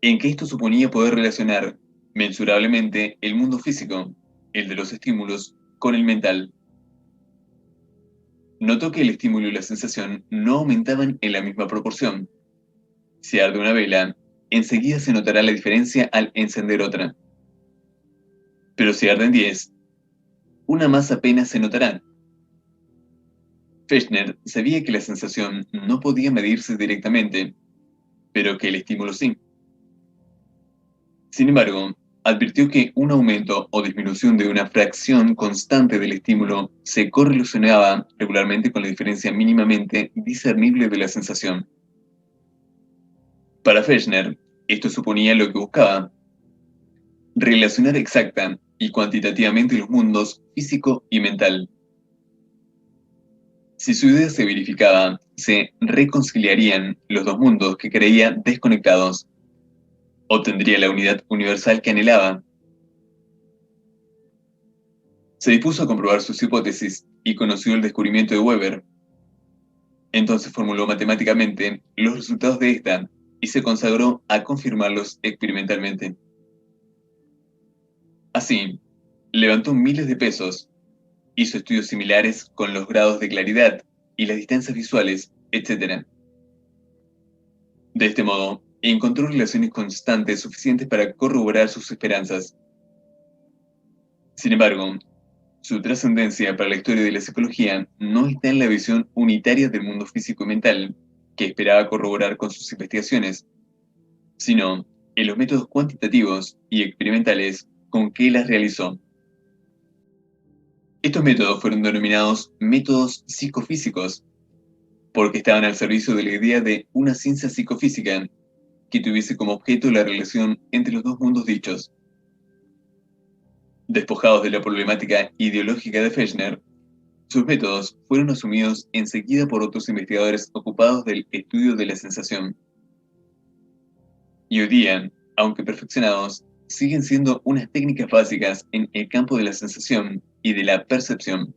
Speaker 1: en que esto suponía poder relacionar mensurablemente el mundo físico, el de los estímulos, con el mental. Notó que el estímulo y la sensación no aumentaban en la misma proporción. Si arde una vela, enseguida se notará la diferencia al encender otra. Pero si arden 10, una más apenas se notará. Fechner sabía que la sensación no podía medirse directamente, pero que el estímulo sí. Sin embargo, advirtió que un aumento o disminución de una fracción constante del estímulo se correlacionaba regularmente con la diferencia mínimamente discernible de la sensación. Para Fechner, esto suponía lo que buscaba: relacionar exacta y cuantitativamente los mundos físico y mental. Si su idea se verificaba, se reconciliarían los dos mundos que creía desconectados. Obtendría la unidad universal que anhelaba. Se dispuso a comprobar sus hipótesis y conoció el descubrimiento de Weber. Entonces formuló matemáticamente los resultados de esta y se consagró a confirmarlos experimentalmente. Así, levantó miles de pesos, hizo estudios similares con los grados de claridad y las distancias visuales, etc. De este modo, encontró relaciones constantes suficientes para corroborar sus esperanzas. Sin embargo, su trascendencia para la historia de la psicología no está en la visión unitaria del mundo físico y mental que esperaba corroborar con sus investigaciones, sino en los métodos cuantitativos y experimentales con que las realizó. Estos métodos fueron denominados métodos psicofísicos porque estaban al servicio de la idea de una ciencia psicofísica que tuviese como objeto la relación entre los dos mundos dichos. Despojados de la problemática ideológica de Fechner, sus métodos fueron asumidos enseguida por otros investigadores ocupados del estudio de la sensación. Y hoy día, aunque perfeccionados, siguen siendo unas técnicas básicas en el campo de la sensación y de la percepción.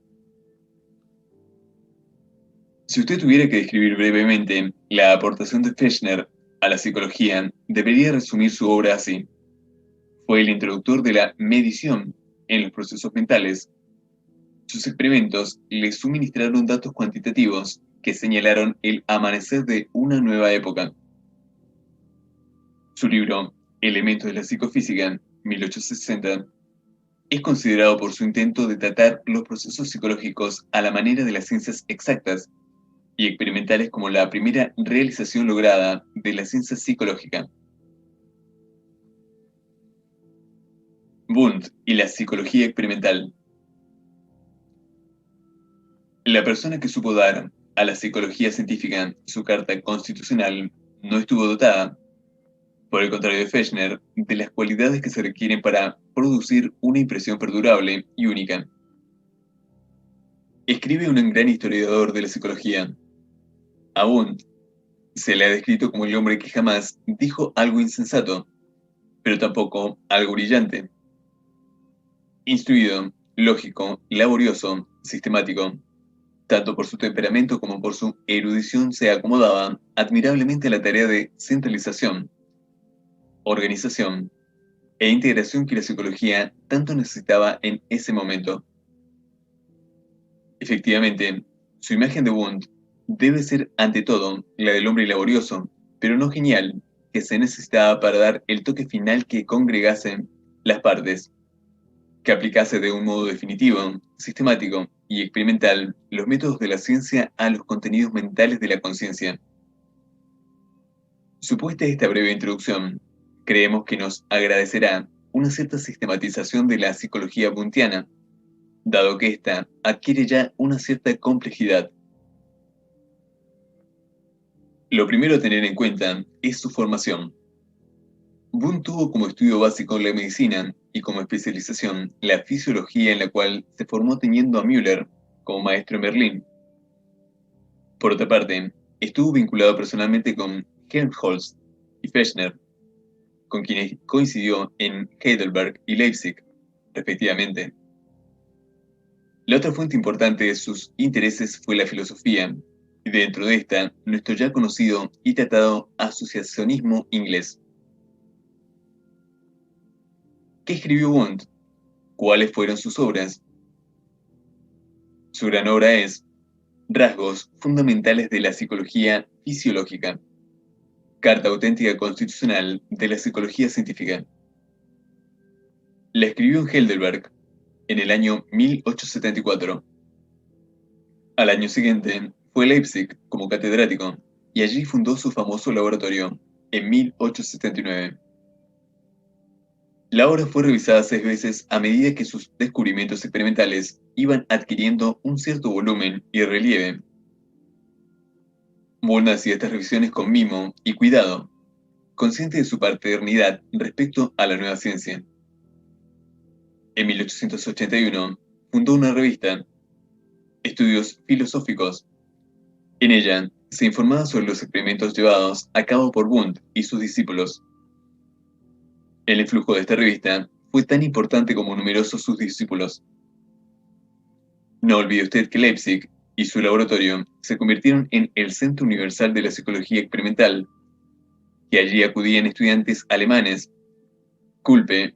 Speaker 1: Si usted tuviera que describir brevemente la aportación de Fechner a la psicología, debería resumir su obra así: fue el introductor de la medición en los procesos mentales. Sus experimentos le suministraron datos cuantitativos que señalaron el amanecer de una nueva época. Su libro, Elementos de la psicofísica, 1860, es considerado por su intento de tratar los procesos psicológicos a la manera de las ciencias exactas y experimentales como la primera realización lograda de la ciencia psicológica. Wundt y la psicología experimental. La persona que supo dar a la psicología científica su carta constitucional no estuvo dotada, por el contrario de Fechner, de las cualidades que se requieren para producir una impresión perdurable y única. Escribe un gran historiador de la psicología. A Wundt se le ha descrito como el hombre que jamás dijo algo insensato, pero tampoco algo brillante. Instruido, lógico, laborioso, sistemático, tanto por su temperamento como por su erudición se acomodaba admirablemente a la tarea de centralización, organización e integración que la psicología tanto necesitaba en ese momento. Efectivamente, su imagen de Wundt debe ser ante todo la del hombre laborioso, pero no genial, que se necesitaba para dar el toque final que congregase las partes, que aplicase de un modo definitivo, sistemático y experimental los métodos de la ciencia a los contenidos mentales de la conciencia. Supuesta esta breve introducción, creemos que nos agradecerá una cierta sistematización de la psicología wundtiana, dado que ésta adquiere ya una cierta complejidad. Lo primero a tener en cuenta es su formación. Wundt tuvo como estudio básico la medicina y como especialización la fisiología, en la cual se formó teniendo a Müller como maestro en Berlín. Por otra parte, estuvo vinculado personalmente con Helmholtz y Fechner, con quienes coincidió en Heidelberg y Leipzig, respectivamente. La otra fuente importante de sus intereses fue la filosofía, y dentro de esta, nuestro ya conocido y tratado asociacionismo inglés. ¿Qué escribió Wundt? ¿Cuáles fueron sus obras? Su gran obra es Rasgos fundamentales de la psicología fisiológica, Carta auténtica constitucional de la psicología científica. La escribió en Heidelberg en el año 1874. Al año siguiente fue a Leipzig como catedrático y allí fundó su famoso laboratorio en 1879. La obra fue revisada 6 veces a medida que sus descubrimientos experimentales iban adquiriendo un cierto volumen y relieve. Wundt hacía estas revisiones con mimo y cuidado, consciente de su paternidad respecto a la nueva ciencia. En 1881 fundó una revista, Estudios Filosóficos. En ella se informaba sobre los experimentos llevados a cabo por Wundt y sus discípulos. El influjo de esta revista fue tan importante como numerosos sus discípulos. No olvide usted que Leipzig y su laboratorio se convirtieron en el centro universal de la psicología experimental, que allí acudían estudiantes alemanes, Kulpe,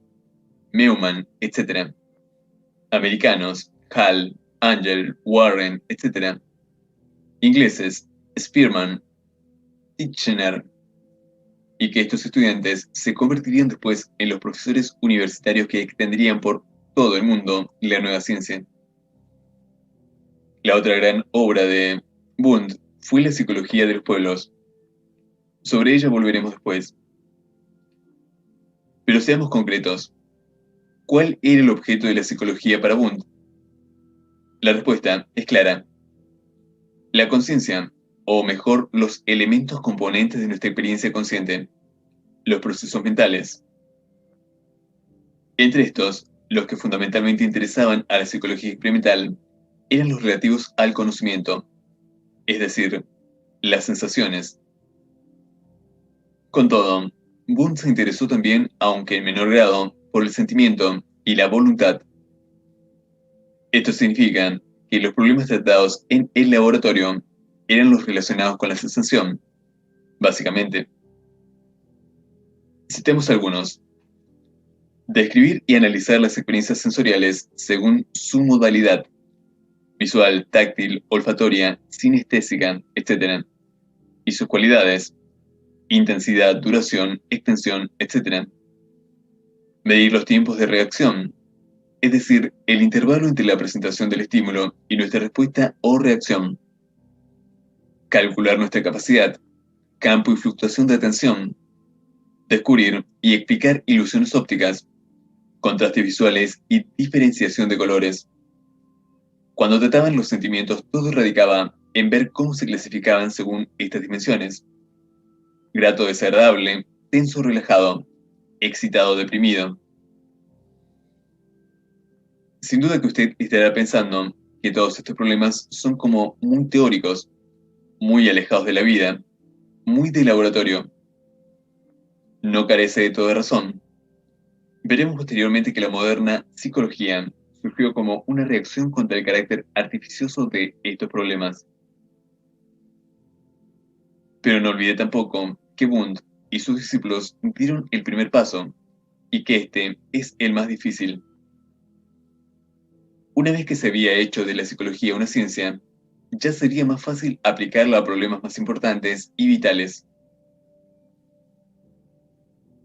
Speaker 1: Neumann, etc., americanos, Hall, Angel, Warren, etc., ingleses, Spearman, Titchener, y que estos estudiantes se convertirían después en los profesores universitarios que extenderían por todo el mundo la nueva ciencia. La otra gran obra de Wundt fue la psicología de los pueblos. Sobre ella volveremos después. Pero seamos concretos. ¿Cuál era el objeto de la psicología para Wundt? La respuesta es clara. La conciencia, o mejor, los elementos componentes de nuestra experiencia consciente, los procesos mentales. Entre estos, los que fundamentalmente interesaban a la psicología experimental eran los relativos al conocimiento, es decir, las sensaciones. Con todo, Wundt se interesó también, aunque en menor grado, por el sentimiento y la voluntad. Esto significa que los problemas tratados en el laboratorio eran los relacionados con la sensación, básicamente. Citemos algunos. Describir y analizar las experiencias sensoriales según su modalidad, visual, táctil, olfatoria, sinestésica, etc., y sus cualidades, intensidad, duración, extensión, etc. Medir los tiempos de reacción, es decir, el intervalo entre la presentación del estímulo y nuestra respuesta o reacción. Calcular nuestra capacidad, campo y fluctuación de atención. Descubrir y explicar ilusiones ópticas, contrastes visuales y diferenciación de colores. Cuando trataban los sentimientos, todo radicaba en ver cómo se clasificaban según estas dimensiones. Grato, desagradable, tenso, relajado, excitado, deprimido. Sin duda que usted estará pensando que todos estos problemas son como muy teóricos, muy alejados de la vida, muy de laboratorio. No carece de toda razón. Veremos posteriormente que la moderna psicología surgió como una reacción contra el carácter artificioso de estos problemas. Pero no olvide tampoco que Wundt y sus discípulos dieron el primer paso, y que este es el más difícil. Una vez que se había hecho de la psicología una ciencia, ya sería más fácil aplicarla a problemas más importantes y vitales.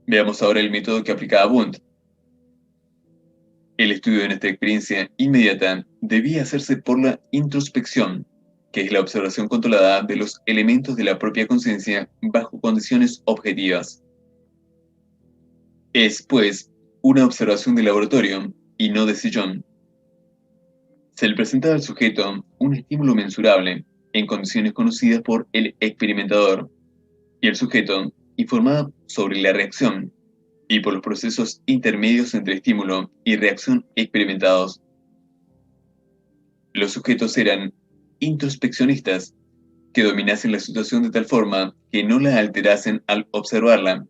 Speaker 1: Veamos ahora el método que aplicaba Wundt. El estudio de nuestra experiencia inmediata debía hacerse por la introspección, que es la observación controlada de los elementos de la propia conciencia bajo condiciones objetivas. Es, pues, una observación de laboratorio y no de sillón. Se le presenta al sujeto un estímulo mensurable en condiciones conocidas por el experimentador y el sujeto informado sobre la reacción y por los procesos intermedios entre estímulo y reacción experimentados. Los sujetos eran introspeccionistas que dominasen la situación de tal forma que no la alterasen al observarla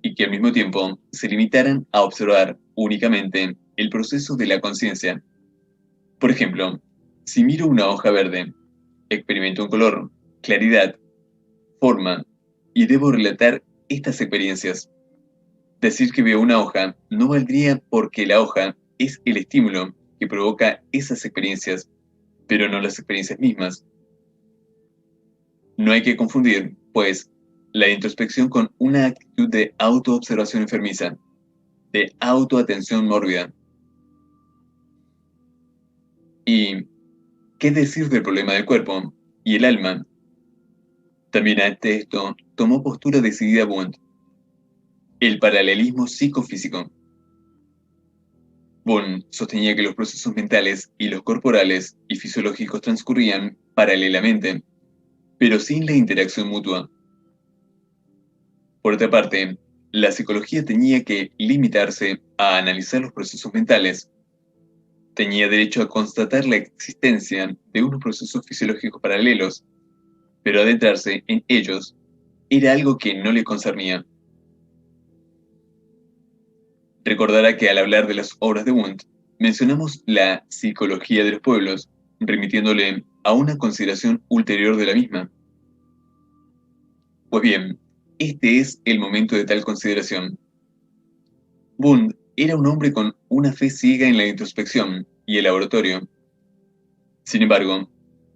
Speaker 1: y que al mismo tiempo se limitaran a observar únicamente el proceso de la conciencia. Por ejemplo, si miro una hoja verde, experimento un color, claridad, forma y debo relatar estas experiencias. Decir que veo una hoja no valdría porque la hoja es el estímulo que provoca esas experiencias, pero no las experiencias mismas. No hay que confundir, pues, la introspección con una actitud de autoobservación enfermiza, de autoatención mórbida. ¿Y qué decir del problema del cuerpo y el alma? También ante esto tomó postura decidida Wundt, el paralelismo psicofísico. Wundt sostenía que los procesos mentales y los corporales y fisiológicos transcurrían paralelamente, pero sin la interacción mutua. Por otra parte, la psicología tenía que limitarse a analizar los procesos mentales. Tenía derecho a constatar la existencia de unos procesos fisiológicos paralelos, pero adentrarse en ellos era algo que no le concernía. Recordará que al hablar de las obras de Wundt, mencionamos la psicología de los pueblos, remitiéndole a una consideración ulterior de la misma. Pues bien, este es el momento de tal consideración. Wundt era un hombre con una fe ciega en la introspección y el laboratorio. Sin embargo,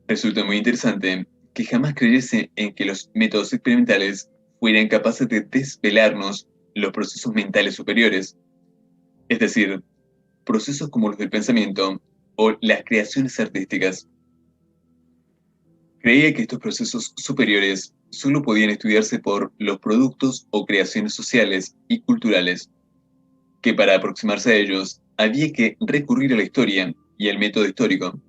Speaker 1: resulta muy interesante que jamás creyese en que los métodos experimentales fueran capaces de desvelarnos los procesos mentales superiores, es decir, procesos como los del pensamiento o las creaciones artísticas. Creía que estos procesos superiores solo podían estudiarse por los productos o creaciones sociales y culturales, que para aproximarse a ellos había que recurrir a la historia y al método histórico.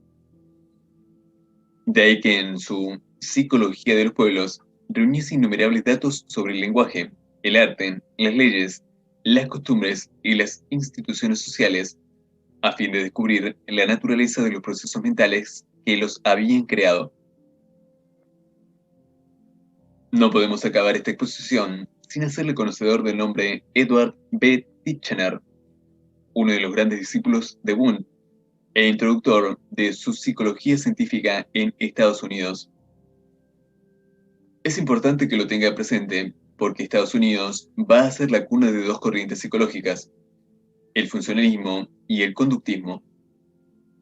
Speaker 1: De ahí que en su Psicología de los Pueblos reuniese innumerables datos sobre el lenguaje, el arte, las leyes, las costumbres y las instituciones sociales, a fin de descubrir la naturaleza de los procesos mentales que los habían creado. No podemos acabar esta exposición sin hacerle conocedor del nombre Edward B. Titchener, uno de los grandes discípulos de Wundt e introductor de su psicología científica en Estados Unidos. Es importante que lo tenga presente porque Estados Unidos va a ser la cuna de dos corrientes psicológicas, el funcionalismo y el conductismo,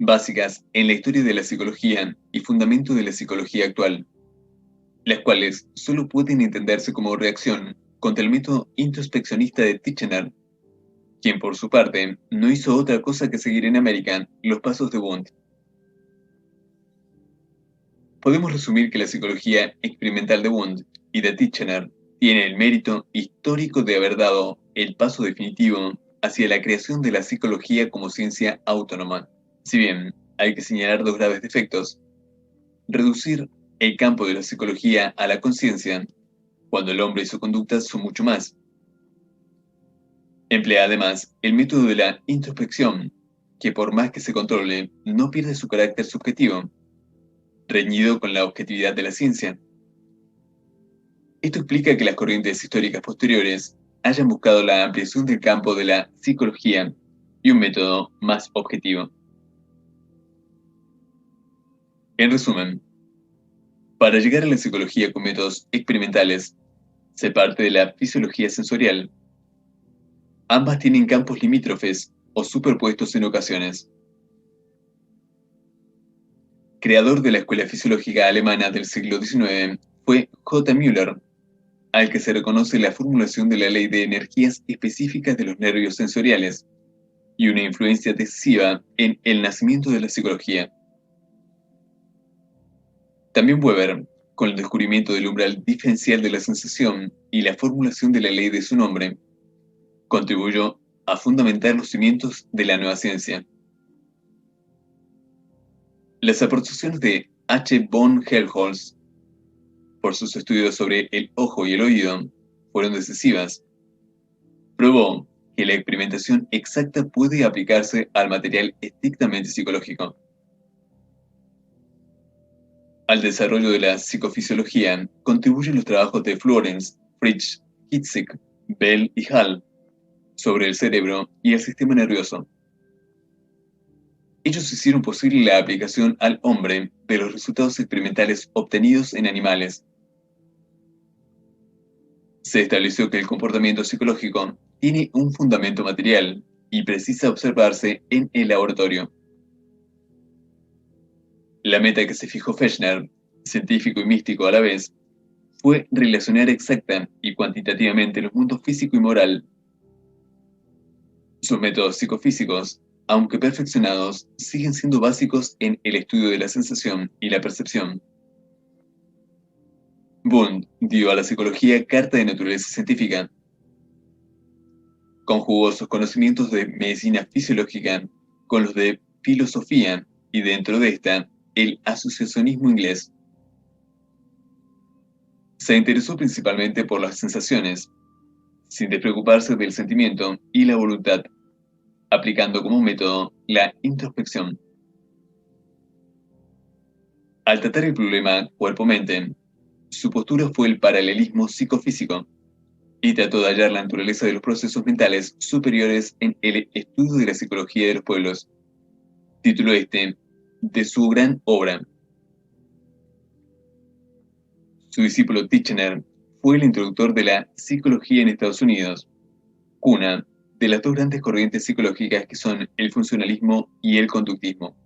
Speaker 1: básicas en la historia de la psicología y fundamento de la psicología actual, las cuales solo pueden entenderse como reacción contra el método introspeccionista de Titchener, quien por su parte no hizo otra cosa que seguir en América los pasos de Wundt. Podemos resumir que la psicología experimental de Wundt y de Titchener tiene el mérito histórico de haber dado el paso definitivo hacia la creación de la psicología como ciencia autónoma. Si bien hay que señalar dos graves defectos: reducir el campo de la psicología a la conciencia, cuando el hombre y su conducta son mucho más. Emplea además el método de la introspección, que por más que se controle, no pierde su carácter subjetivo, reñido con la objetividad de la ciencia. Esto explica que las corrientes históricas posteriores hayan buscado la ampliación del campo de la psicología y un método más objetivo. En resumen, para llegar a la psicología con métodos experimentales, se parte de la fisiología sensorial. Ambas tienen campos limítrofes o superpuestos en ocasiones. Creador de la escuela fisiológica alemana del siglo XIX fue J. Müller, al que se reconoce la formulación de la ley de energías específicas de los nervios sensoriales y una influencia decisiva en el nacimiento de la psicología. También Weber, con el descubrimiento del umbral diferencial de la sensación y la formulación de la ley de su nombre, contribuyó a fundamentar los cimientos de la nueva ciencia. Las aportaciones de H. von Helmholtz, por sus estudios sobre el ojo y el oído, fueron decisivas. Probó que la experimentación exacta puede aplicarse al material estrictamente psicológico. Al desarrollo de la psicofisiología contribuyen los trabajos de Florenz, Fritsch, Hitzig, Bell y Hall sobre el cerebro y el sistema nervioso. Ellos hicieron posible la aplicación al hombre de los resultados experimentales obtenidos en animales. Se estableció que el comportamiento psicológico tiene un fundamento material y precisa observarse en el laboratorio. La meta que se fijó Fechner, científico y místico a la vez, fue relacionar exacta y cuantitativamente los mundos físico y moral. Sus métodos psicofísicos, aunque perfeccionados, siguen siendo básicos en el estudio de la sensación y la percepción. Wundt dio a la psicología carta de naturaleza científica. Conjugó sus conocimientos de medicina fisiológica con los de filosofía y dentro de esta, el asociacionismo inglés. Se interesó principalmente por las sensaciones, sin despreocuparse del sentimiento y la voluntad, aplicando como método la introspección. Al tratar el problema cuerpo-mente, su postura fue el paralelismo psicofísico y trató de hallar la naturaleza de los procesos mentales superiores en el estudio de la psicología de los pueblos. Título este de su gran obra. Su discípulo Titchener fue el introductor de la psicología en Estados Unidos, cuna de las dos grandes corrientes psicológicas que son el funcionalismo y el conductismo.